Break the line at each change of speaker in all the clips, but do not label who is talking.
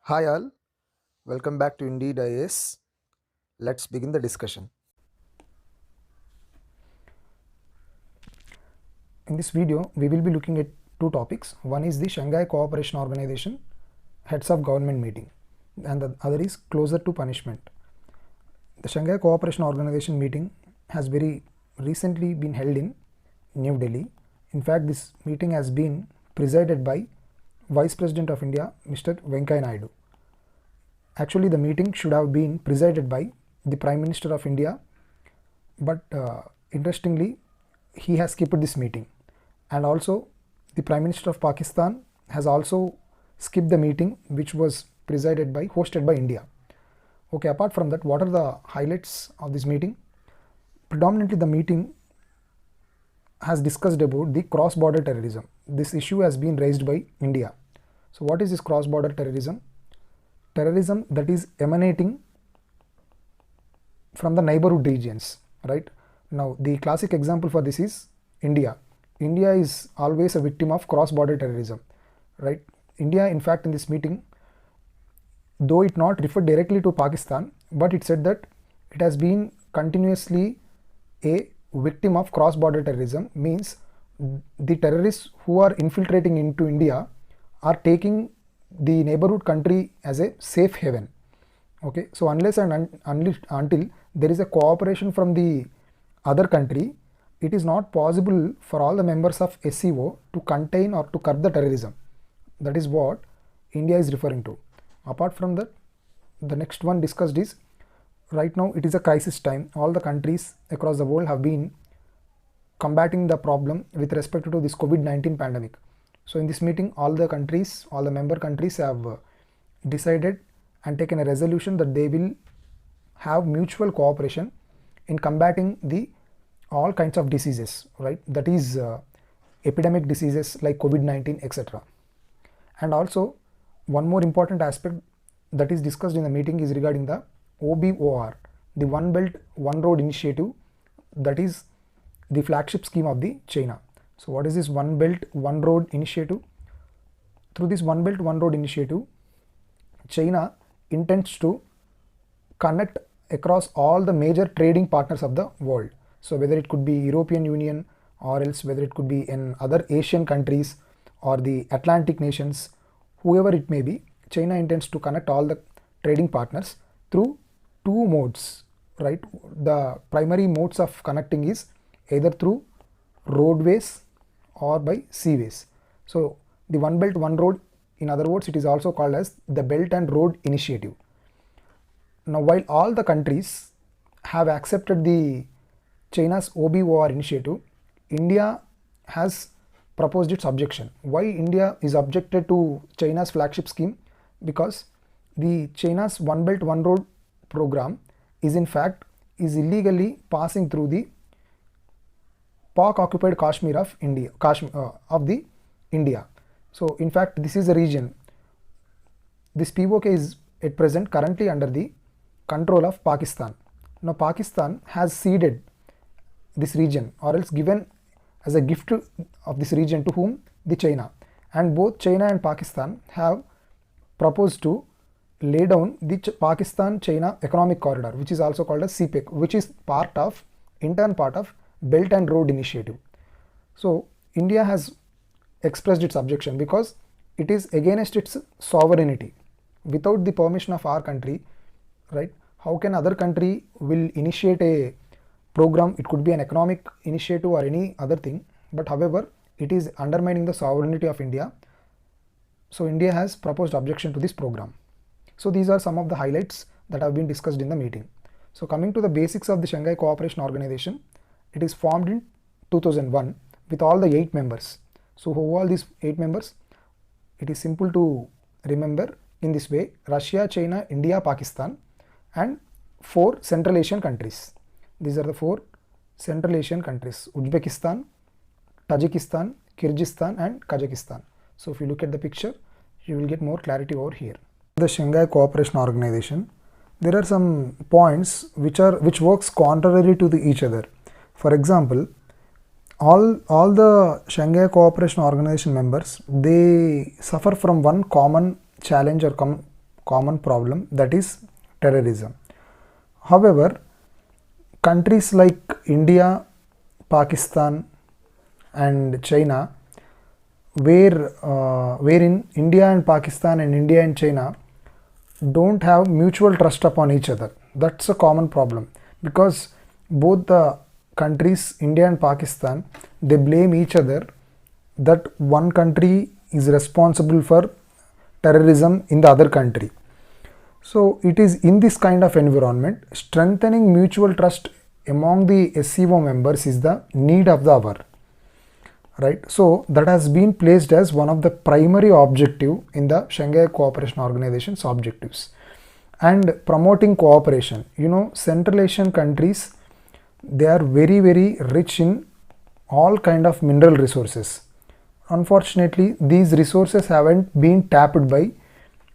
Hi all, welcome back to Indeed IAS. Let's begin the discussion. In this video, we will be looking at two topics. One is the Shanghai Cooperation Organization Heads of Government meeting, and the other is closer to punishment. The Shanghai Cooperation Organization meeting has very recently been held in New Delhi. In fact, this meeting has been presided by Vice President of India, Mr. Venkaiah Naidu. Actually, the meeting should have been presided by the Prime Minister of India, but interestingly, he has skipped this meeting. And also, the Prime Minister of Pakistan has also skipped the meeting, which was hosted by India. Okay, apart from that, what are the highlights of this meeting? Predominantly, the meeting has discussed about the cross-border terrorism. This issue has been raised by India. So, what is this cross-border terrorism? Terrorism that is emanating from the neighborhood regions, right? Now, the classic example for this is India. India is always a victim of cross-border terrorism, right? India, in fact, in this meeting, though it not referred directly to Pakistan, but it said that it has been continuously a victim of cross-border terrorism, means the terrorists who are infiltrating into India are taking the neighborhood country as a safe haven. Okay, so unless and until there is a cooperation from the other country, it is not possible for all the members of SCO to contain or to curb the terrorism. That is what India is referring to. Apart from that, the next one discussed is, right now it is a crisis time. All the countries across the world have been combating the problem with respect to this COVID-19 pandemic. So in this meeting, all the member countries have decided and taken a resolution that they will have mutual cooperation in combating the all kinds of diseases, right? That is epidemic diseases like COVID-19, etc. And also, one more important aspect that is discussed in the meeting is regarding the OBOR, the One Belt One Road initiative, that is the flagship scheme of the China. So what is this One Belt One Road initiative? Through this One Belt One Road initiative, China intends to connect across all the major trading partners of the world. So whether it could be European Union, or else whether it could be in other Asian countries or the Atlantic nations, whoever it may be, China intends to connect all the trading partners through two modes, right? The primary modes of connecting is either through roadways or by seaways. So the One Belt One Road, in other words, it is also called as the Belt and Road Initiative. Now, while all the countries have accepted the China's OBOR initiative, India has proposed its objection. Why India is objected to China's flagship scheme? Because the China's One Belt One Road program is in fact illegally passing through the Pak occupied Kashmir of India, India. So in fact, this is a region. This POK is at present currently under the control of Pakistan. Now Pakistan has ceded this region, or else given as a gift of this region to whom? The China. And both China and Pakistan have proposed to lay down the Pakistan-China economic corridor, which is also called as CPEC, which is intern part of Belt and Road Initiative. So India has expressed its objection because it is against its sovereignty. Without the permission of our country, right? How can other country will initiate a program? It could be an economic initiative or any other thing, but however, it is undermining the sovereignty of India. So India has proposed objection to this program. So these are some of the highlights that have been discussed in the meeting. So coming to the basics of the Shanghai Cooperation Organization, it is formed in 2001 with all the 8 members. So who are these 8 members? It is simple to remember in this way: Russia, China, India, Pakistan, and 4 Central Asian countries. These are the 4 Central Asian countries: Uzbekistan, Tajikistan, Kyrgyzstan, and Kazakhstan. So if you look at the picture, you will get more clarity over here. The Shanghai Cooperation Organization, there are some points which works contrary to each other. For example, all the Shanghai Cooperation Organization members, they suffer from one common challenge or common problem, that is terrorism. However, countries like India, Pakistan and China, wherein India and Pakistan and India and China don't have mutual trust upon each other. That's a common problem, because both the countries, India and Pakistan, they blame each other that one country is responsible for terrorism in the other country. So it is in this kind of environment, strengthening mutual trust among the SCO members is the need of the hour, right? So that has been placed as one of the primary objective in the Shanghai Cooperation Organization's objectives. And promoting cooperation, Central Asian countries, they are very rich in all kind of mineral resources. Unfortunately, these resources haven't been tapped by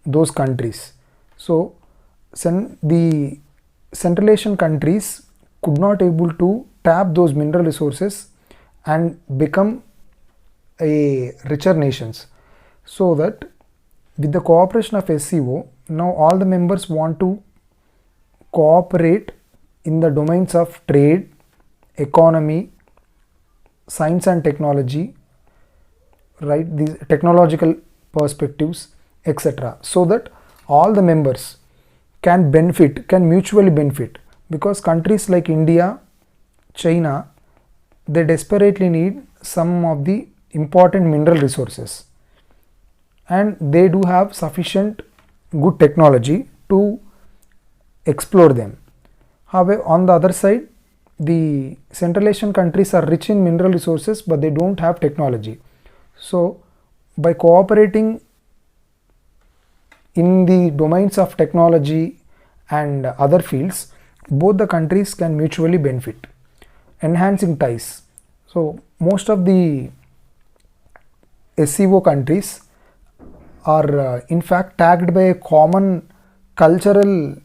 those countries. So the Central Asian countries could not able to tap those mineral resources and become a richer nations. So that with the cooperation of SCO, now all the members want to cooperate in the domains of trade, economy, science and technology, right? These technological perspectives, etc. So that all the members can mutually benefit, because countries like India, China, they desperately need some of the important mineral resources, and they do have sufficient good technology to explore them. However, on the other side, the Central Asian countries are rich in mineral resources, but they don't have technology. So by cooperating in the domains of technology and other fields, both the countries can mutually benefit, enhancing ties. So most of the SCO countries are in fact tagged by a common cultural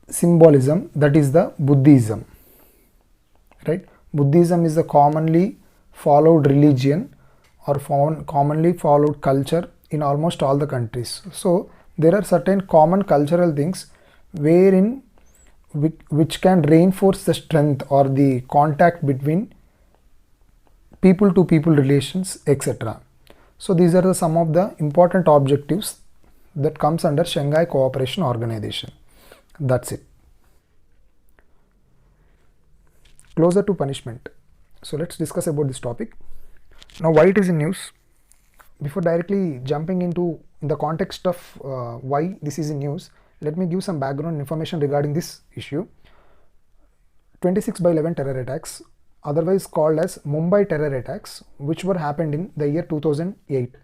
symbolism, that is the Buddhism, right? Buddhism is the commonly followed religion or commonly followed culture in almost all the countries. So there are certain common cultural things wherein which can reinforce the strength or the contact between people to people relations, etc. So these are some of the important objectives that comes under Shanghai Cooperation Organization. That's it. Closer to punishment. So let's discuss about this topic. Now, why it is in news? Before directly jumping into the context of why this is in news, let me give some background information regarding this issue. 26/11 terror attacks, otherwise called as Mumbai terror attacks, which were happened in the year 2008.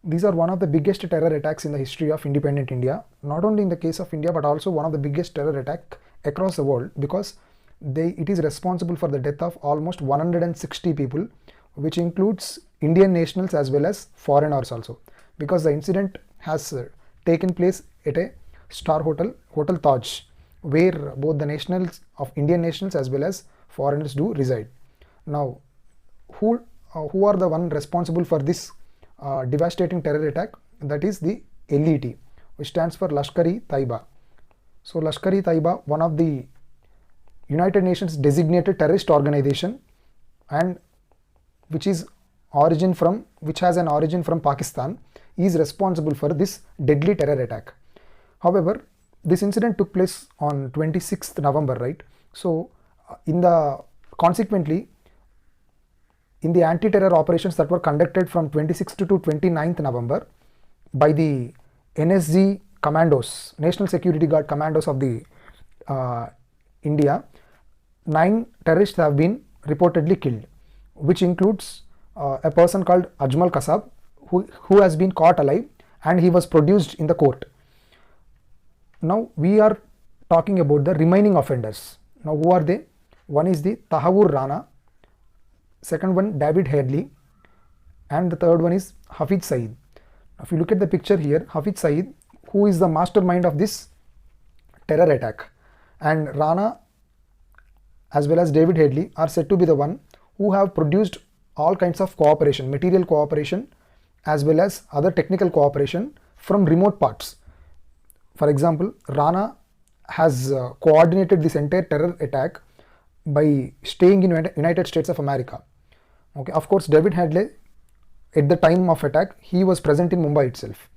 These are one of the biggest terror attacks in the history of independent India, not only in the case of India but also one of the biggest terror attack across the world, because it is responsible for the death of almost 160 people, which includes Indian nationals as well as foreigners also, because the incident has taken place at a star hotel, Hotel Taj, where both the nationals of Indian nationals as well as foreigners do reside. Now, who are the one responsible for this devastating terror attack? That is the LET, which stands for Lashkar-e-Taiba. So Lashkar-e-Taiba, one of the United Nations designated terrorist organization, and which has an origin from Pakistan, is responsible for this deadly terror attack. However, this incident took place on 26th November, right? So consequently, in the anti-terror operations that were conducted from 26th to 29th November by the NSG commandos, National Security Guard commandos of the India, 9 terrorists have been reportedly killed, which includes a person called Ajmal Kasab, who has been caught alive, and he was produced in the court. Now we are talking about the remaining offenders. Now who are they? One is the Tahavur Rana, second one David Headley, and the third one is Hafid Saeed. If you look at the picture here, Hafid Saeed, who is the mastermind of this terror attack, and Rana as well as David Headley are said to be the one who have produced all kinds of cooperation, material cooperation as well as other technical cooperation from remote parts. For example, Rana has coordinated this entire terror attack by staying in United States of America. Okay, of course, David Hadley, at the time of attack, he was present in Mumbai itself.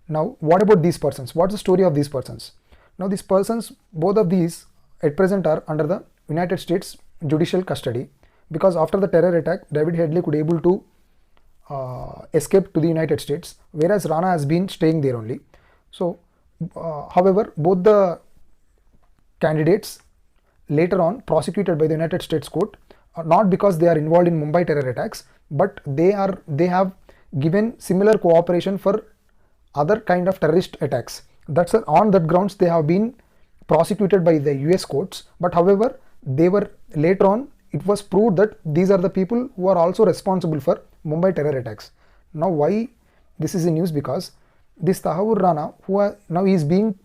Now, what about these persons? What's the story of these persons? Now, these persons, both of these at present are under the United States judicial custody, because after the terror attack, David Hadley could able to escape to the United States, whereas Rana has been staying there only. So, however, both the candidates later on prosecuted by the United States court, not because they are involved in Mumbai terror attacks, but they have given similar cooperation for other kind of terrorist attacks. That's on that grounds they have been prosecuted by the US courts. But however, they were later on, it was proved that these are the people who are also responsible for Mumbai terror attacks. Now, why this is in news? Because this Tahawoor Rana, who now is being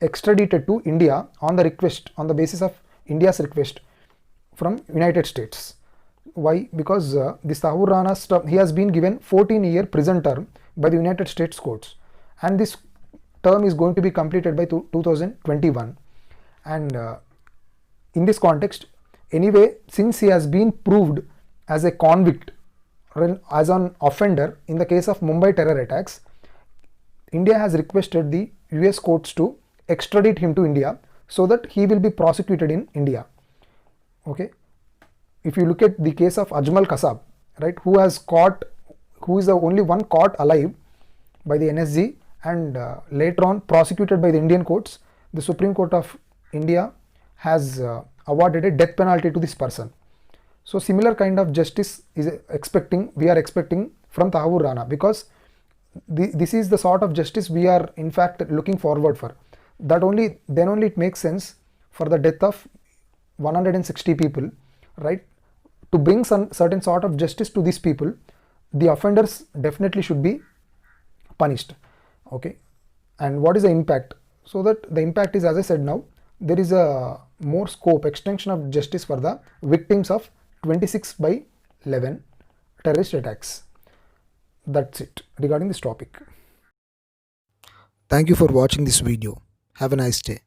extradited to India on the basis of India's request from United States. Why? Because this Tahawoor Rana, he has been given 14-year prison term by the United States courts, and this term is going to be completed by 2021. And in this context, anyway, since he has been proved as a convict, as an offender in the case of Mumbai terror attacks, India has requested the US courts to extradite him to India so that he will be prosecuted in India. Okay. If you look at the case of Ajmal Kasab, right, who is the only one caught alive by the NSG and later on prosecuted by the Indian courts, the Supreme Court of India has awarded a death penalty to this person. So similar kind of justice we are expecting from Tahawoor Rana, because this is the sort of justice we are in fact looking forward for. Then only it makes sense for the death of 160 people, right? To bring some certain sort of justice to these people, the offenders definitely should be punished. Okay, and what is the impact? So that the impact is, as I said, now there is a more scope, extension of justice for the victims of 26/11 terrorist attacks. That's it regarding this topic.
Thank you for watching this video. Have a nice day.